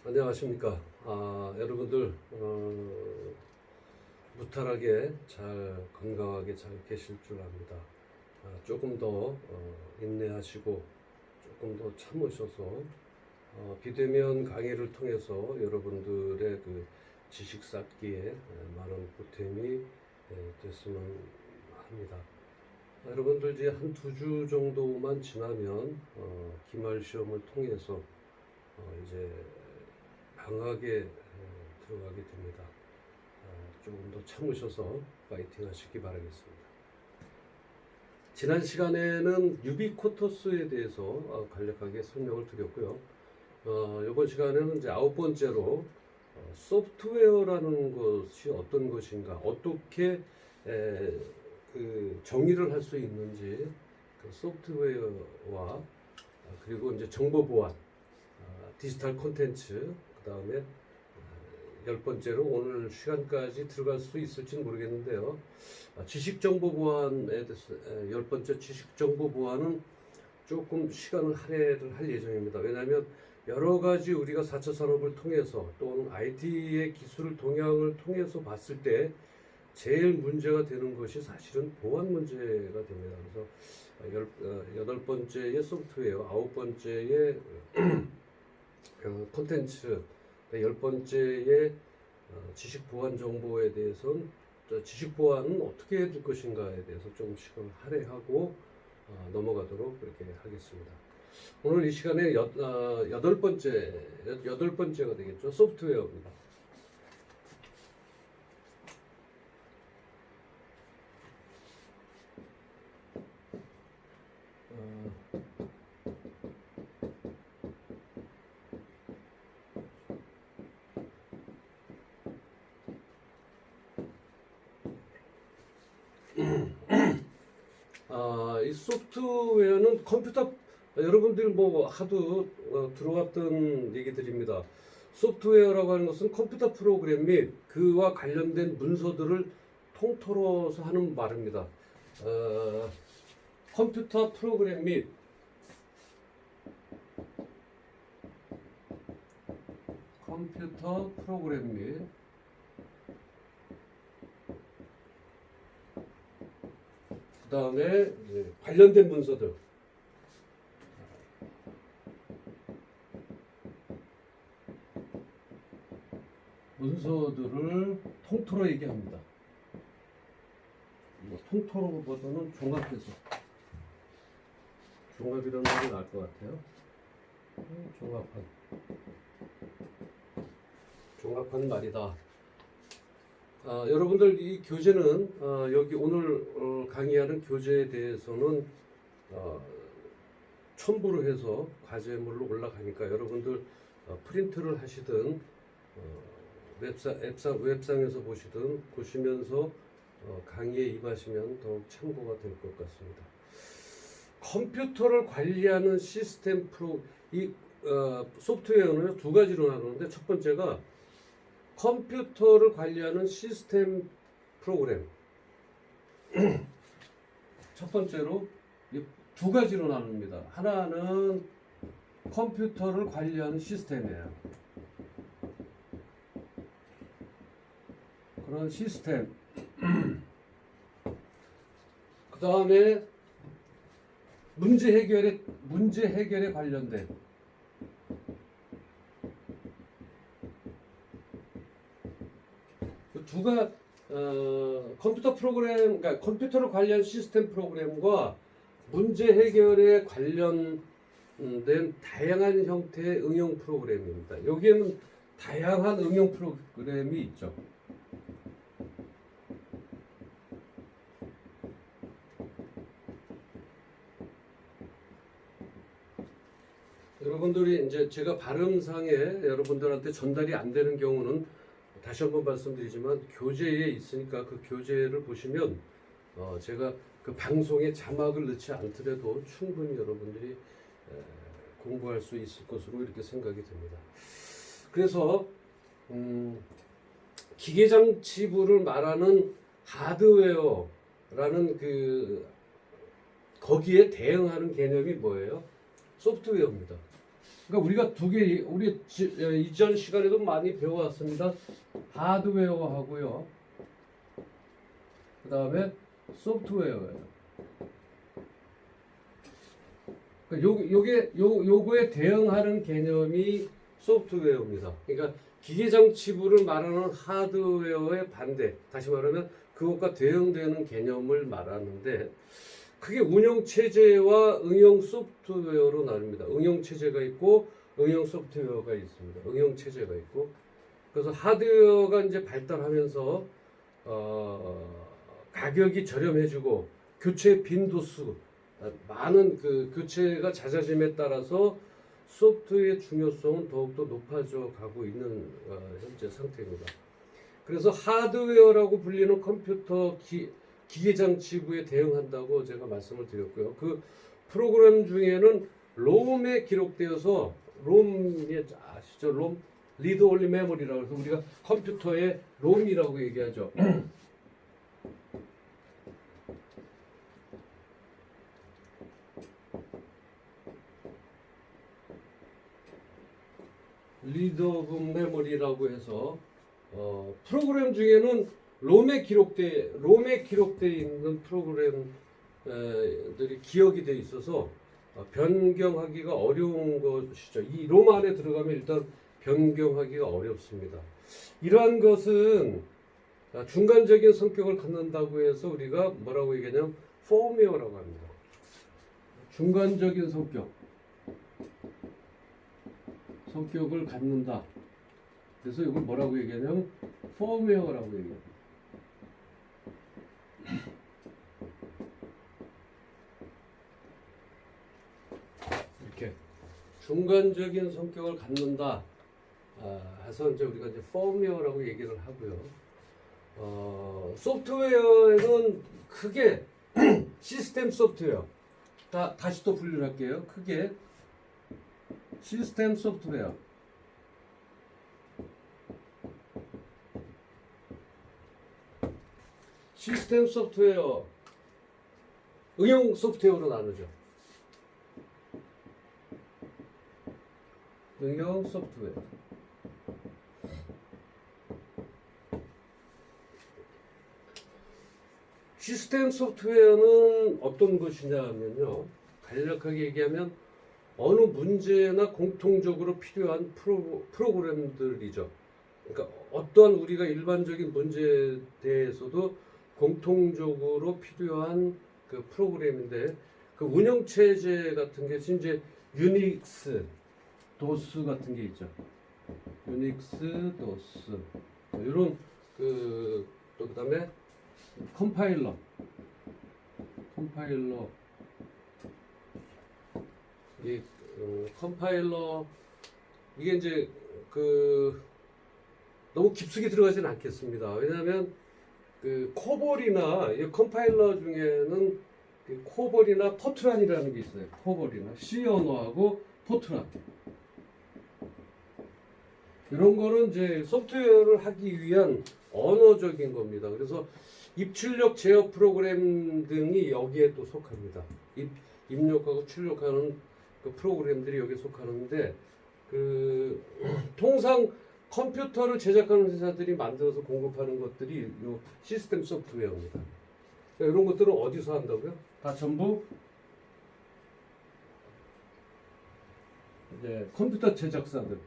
안녕하십니까. 여러분들 무탈하게 잘 건강하게 잘 계실 줄 압니다. 조금 더 인내하시고 조금 더 참으셔서 비대면 강의를 통해서 여러분들의 그 지식 쌓기에 많은 보탬이 됐으면 합니다. 여러분들 이제 한 2주 정도만 지나면 기말 시험을 통해서 이제 방학에 들어가게 됩니다. 조금 더 참으셔서 파이팅 하시기 바라겠습니다. 지난 시간에는 유비코터스에 대해서 간략하게 설명을 드렸고요. 이번 시간에는 이제 9번째로 소프트웨어라는 것이 어떤 것인가, 어떻게 그 정의를 할 수 있는지, 그 소프트웨어와 그리고 이제 정보 보안, 디지털 콘텐츠, 그 다음에 10번째로 오늘 시간까지 들어갈 수 있을지는 모르겠는데요. 지식정보 보안에 대해서 10번째 지식정보 보안은 조금 시간을 할애를 할 예정입니다. 왜냐하면 여러 가지 우리가 4차 산업을 통해서 또는 IT의 기술을 동향을 통해서 봤을 때 제일 문제가 되는 것이 사실은 보안 문제가 됩니다. 그래서 8번째의 소프트웨어, 9번째의 콘텐츠, 10번째의 지식 보안 정보에 대해서는 지식 보안은 어떻게 해야 될 것인가에 대해서 좀 시간을 할애하고 넘어가도록 그렇게 하겠습니다. 오늘 이 시간에 8번째가 되겠죠. 소프트웨어입니다. 이 소프트웨어는 컴퓨터, 여러분들 뭐 하도 들어왔던 얘기들입니다. 소프트웨어라고 하는 것은 컴퓨터 프로그램 및 그와 관련된 문서들을 통틀어서 하는 말입니다. 컴퓨터 프로그램 및 그 다음에 관련된 문서들을 통틀어 얘기합니다. 통틀어보다는 종합이라는 말이 나을 것 같아요. 종합한 말이다. 여러분들 이 교재는 여기 오늘 강의하는 교재에 대해서는 첨부로 해서 과제물로 올라가니까 여러분들 프린트를 하시든 웹상에서 보시면서 강의에 임하시면 더욱 참고가 될 것 같습니다. 컴퓨터를 관리하는 시스템 소프트웨어는 두 가지로 나누는데, 첫 번째가 컴퓨터를 관리하는 시스템 프로그램. 첫 번째로 두 가지로 나눕니다. 하나는 컴퓨터를 관리하는 시스템이에요. 그런 시스템. 그 다음에 문제 해결에 관련된 컴퓨터 프로그램, 그러니까 컴퓨터를 관리한 시스템 프로그램과 문제 해결에 관련된 다양한 형태의 응용 프로그램입니다. 여기에는 다양한 응용 프로그램이 있죠. 여러분들이 이제 제가 발음상에 여러분들한테 전달이 안 되는 경우는 다시 한번 말씀드리지만 교재에 있으니까 그 교재를 보시면 제가 그 방송에 자막을 넣지 않더라도 충분히 여러분들이 공부할 수 있을 것으로 이렇게 생각이 됩니다. 그래서 기계장치부를 말하는 하드웨어라는 거기에 대응하는 개념이 뭐예요? 소프트웨어입니다. 그러니까 우리가 두 개, 우리 이전 시간에도 많이 배워왔습니다. 하드웨어하고요. 그 다음에 소프트웨어예요. 요거에 대응하는 개념이 소프트웨어입니다. 그러니까 기계장치부를 말하는 하드웨어의 반대, 다시 말하면 그것과 대응되는 개념을 말하는데 그게 운영체제와 응용 소프트웨어로 나뉩니다. 응용체제가 있고 응용 소프트웨어가 있습니다. 응용체제가 있고 그래서 하드웨어가 이제 발달하면서 가격이 저렴해지고 교체 빈도수 많은 그 교체가 잦아짐에 따라서 소프트웨어의 중요성은 더욱더 높아져 가고 있는 현재 상태입니다. 그래서 하드웨어라고 불리는 컴퓨터 기계장치부에 대응한다고 제가 말씀을 드렸고요. 그 프로그램 중에는 롬에 기록되어서 롬이 아시죠? 롬 리드 올리 메모리라고 해서 우리가 컴퓨터의 롬이라고 얘기하죠. 리드 오브 메모리라고 해서 프로그램 중에는 롬에 기록돼 있는 프로그램들이 기억이 돼 있어서 변경하기가 어려운 것이죠. 이 롬 안에 들어가면 일단 변경하기가 어렵습니다. 이러한 것은 중간적인 성격을 갖는다고 해서 우리가 뭐라고 얘기하냐면 폼웨어라고 합니다. 중간적인 성격을 갖는다. 그래서 이걸 뭐라고 얘기하냐면 폼웨어라고 얘기합니다. 이렇게 중간적인 성격을 갖는다. 해서 이제 우리가 이제 폼웨어라고 얘기를 하고요. 소프트웨어에는 크게 시스템 소프트웨어. 다시 또 분류를 할게요. 크게 시스템 소프트웨어. 시스템 소프트웨어, 응용 소프트웨어로 나누죠. 응용 소프트웨어. 시스템 소프트웨어는 어떤 것이냐면요. 간략하게 얘기하면 어느 문제나 공통적으로 필요한 프로그램들이죠. 그러니까 어떠한 우리가 일반적인 문제에 대해서도 공통적으로 필요한 그 프로그램인데 그 운영체제 같은 게 이제 유닉스, 도스 같은 게 있죠. 유닉스, 도스 이런 또 그다음에 컴파일러 이 컴파일러 이게 이제 너무 깊숙이 들어가지는 않겠습니다. 왜냐하면 그 코볼이나 이 컴파일러 중에는 그 코볼이나 포트란이라는 게 있어요. 코볼이나 C 언어하고 포트란 이런 거는 이제 소프트웨어를 하기 위한 언어적인 겁니다. 그래서 입출력 제어 프로그램 등이 여기에 또 속합니다. 입력하고 출력하는 그 프로그램들이 여기에 속하는데 통상 컴퓨터를 제작하는 회사들이 만들어서 공급하는 것들이 이 시스템 소프트웨어입니다. 이런 것들은 어디서 한다고요? 다 전부 이제 컴퓨터 제작사들.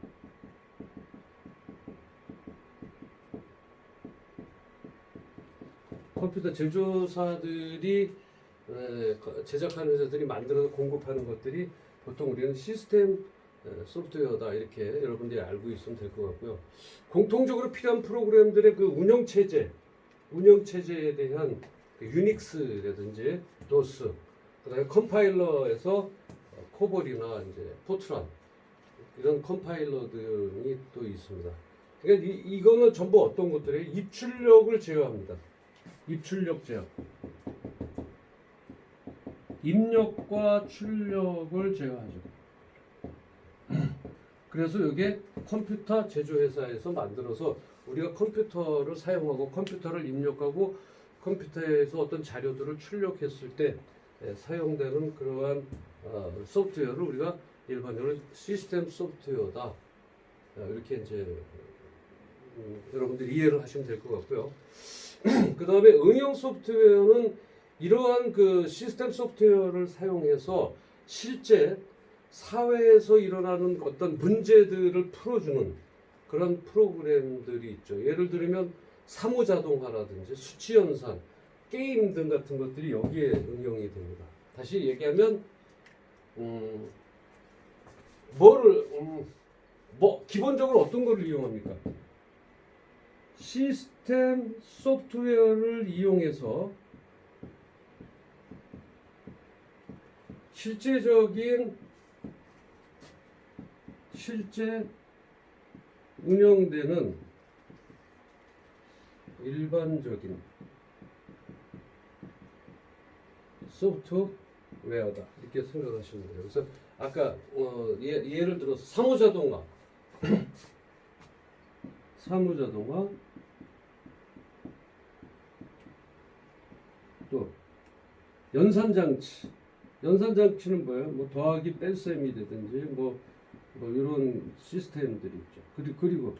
컴퓨터 제조사들이 제작하는 회사들이 만들어서 공급하는 것들이 보통 우리는 시스템 소프트웨어다 이렇게 여러분들이 알고 있으면 될 것 같고요. 공통적으로 필요한 프로그램들의 그 운영체제에 대한 유닉스라든지 도스, 그다음에 컴파일러에서 코볼이나 이제 포트란 이런 컴파일러 등이 또 있습니다. 그러니까 이거는 전부 어떤 것들이에요? 입출력을 제어합니다. 입출력 제어. 입력과 출력을 제어하죠. 그래서 이게 컴퓨터 제조회사에서 만들어서 우리가 컴퓨터를 사용하고 컴퓨터를 입력하고 컴퓨터에서 어떤 자료들을 출력했을 때 사용되는 그러한 소프트웨어를 우리가 일반적으로 시스템 소프트웨어다. 이렇게 이제 여러분들이 이해를 하시면 될 것 같고요. 그 다음에 응용 소프트웨어는 이러한 그 시스템 소프트웨어를 사용해서 실제 사회에서 일어나는 어떤 문제들을 풀어주는 그런 프로그램들이 있죠. 예를 들면 사무자동화라든지 수치연산, 게임 등 같은 것들이 여기에 응용이 됩니다. 다시 얘기하면 기본적으로 어떤 거를 이용합니까? 시스템 소프트웨어를 이용해서 실제 운영되는 일반적인 소프트웨어다 이렇게 생각하시면 돼요. 그래서 아까 예를 들어서 사무자동화 또 연산장치는 뭐예요? 뭐 더하기 뺄셈이라든지 뭐 이런 시스템들이 있죠. 그리고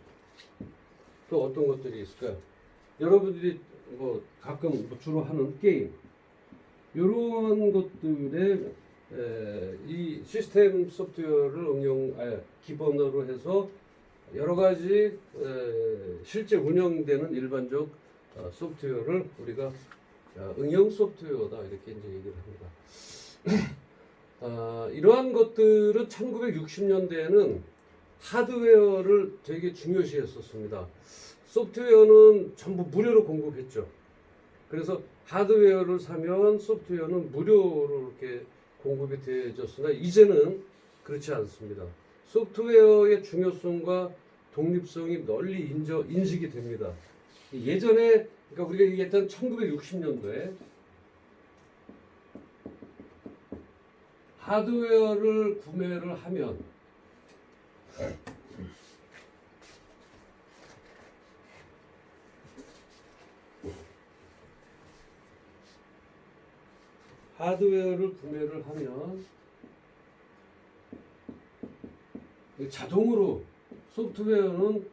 또 어떤 것들이 있을까요? 여러분들이 뭐 가끔 주로 하는 게임 이런 것들에 이 시스템 소프트웨어를 기본으로 해서 여러 가지 실제 운영되는 일반적 소프트웨어를 우리가 응용 소프트웨어다 이렇게 이제 얘기를 합니다. 이러한 것들은 1960년대에는 하드웨어를 되게 중요시했었습니다. 소프트웨어는 전부 무료로 공급했죠. 그래서 하드웨어를 사면 소프트웨어는 무료로 이렇게 공급이 되어졌으나 이제는 그렇지 않습니다. 소프트웨어의 중요성과 독립성이 널리 인식이 됩니다. 예전에 그러니까 우리가 얘기했던 1960년도에 하드웨어를 구매를 하면 자동으로 소프트웨어는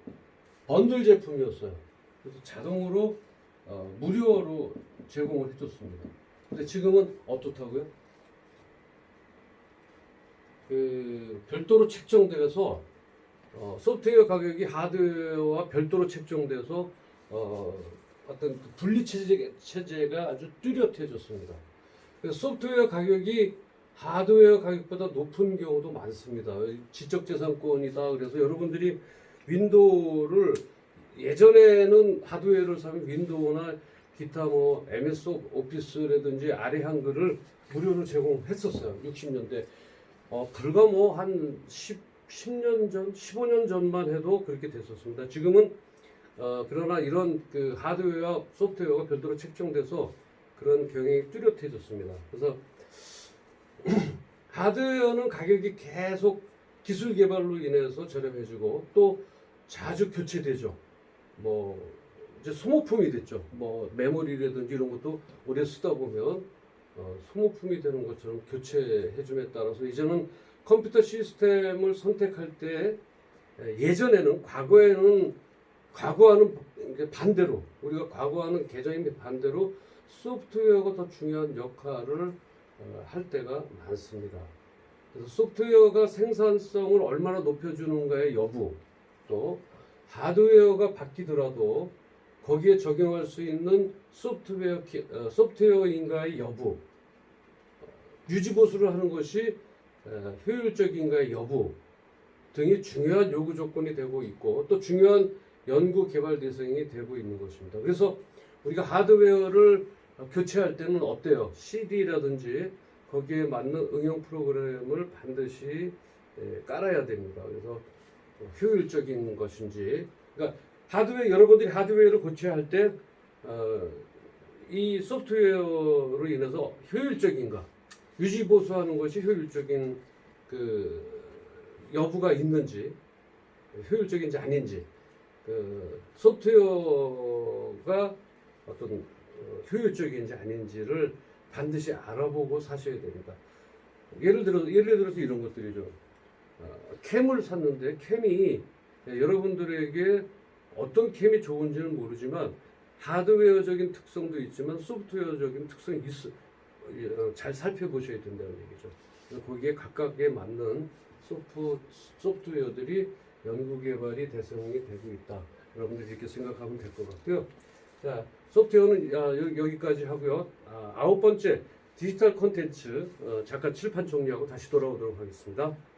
번들 제품이었어요. 그래서 자동으로 무료로 제공을 해줬습니다. 근데 지금은 어떻다고요? 별도로 책정돼서 소프트웨어 가격이 하드웨어와 별도로 책정돼서 어떤 분리 체제가 아주 뚜렷해졌습니다. 그래서 소프트웨어 가격이 하드웨어 가격보다 높은 경우도 많습니다. 지적재산권이다. 그래서 여러분들이 윈도우를 예전에는 하드웨어를 사면 윈도우나 기타 뭐 MS 오피스라든지 아래 한글을 무료로 제공했었어요. 60년대. 불과 뭐 한 10년 전, 15년 전만 해도 그렇게 됐었습니다. 지금은 그러나 이런 그 하드웨어와 소프트웨어가 별도로 책정돼서 그런 경향이 뚜렷해졌습니다. 그래서 하드웨어는 가격이 계속 기술 개발로 인해서 저렴해지고 또 자주 교체되죠. 뭐 이제 소모품이 됐죠. 뭐 메모리라든지 이런 것도 오래 쓰다 보면 소모품이 되는 것처럼 교체해줌에 따라서 이제는 컴퓨터 시스템을 선택할 때 예전에는 과거와는 반대로 우리가 과거와는 개념이 반대로 소프트웨어가 더 중요한 역할을 할 때가 많습니다. 그래서 소프트웨어가 생산성을 얼마나 높여주는가의 여부, 또 하드웨어가 바뀌더라도 거기에 적용할 수 있는 소프트웨어인가의 여부, 유지보수를 하는 것이 효율적인가의 여부 등이 중요한 요구 조건이 되고 있고 또 중요한 연구 개발 대상이 되고 있는 것입니다. 그래서 우리가 하드웨어를 교체할 때는 어때요? CD라든지 거기에 맞는 응용 프로그램을 반드시 깔아야 됩니다. 그래서 효율적인 것인지, 그러니까 여러분들이 하드웨어를 교체할 때 이 소프트웨어로 인해서 효율적인가, 유지 보수하는 것이 효율적인 그 여부가 있는지, 효율적인지 아닌지, 소프트웨어가 어떤 효율적인지 아닌지를 반드시 알아보고 사셔야 됩니다. 예를 들어서 이런 것들이죠. 캠을 샀는데 캠이 여러분들에게 어떤 캠이 좋은지는 모르지만 하드웨어적인 특성도 있지만 소프트웨어적인 특성이 잘 살펴보셔야 된다는 얘기죠. 그래서 거기에 각각에 맞는 소프트웨어들이 연구개발이 대상이 되고 있다. 여러분들 이렇게 생각하면 될 것 같고요. 자, 소프트웨어는 여기까지 하고요. 9번째 디지털 콘텐츠 잠깐 칠판 정리하고 다시 돌아오도록 하겠습니다.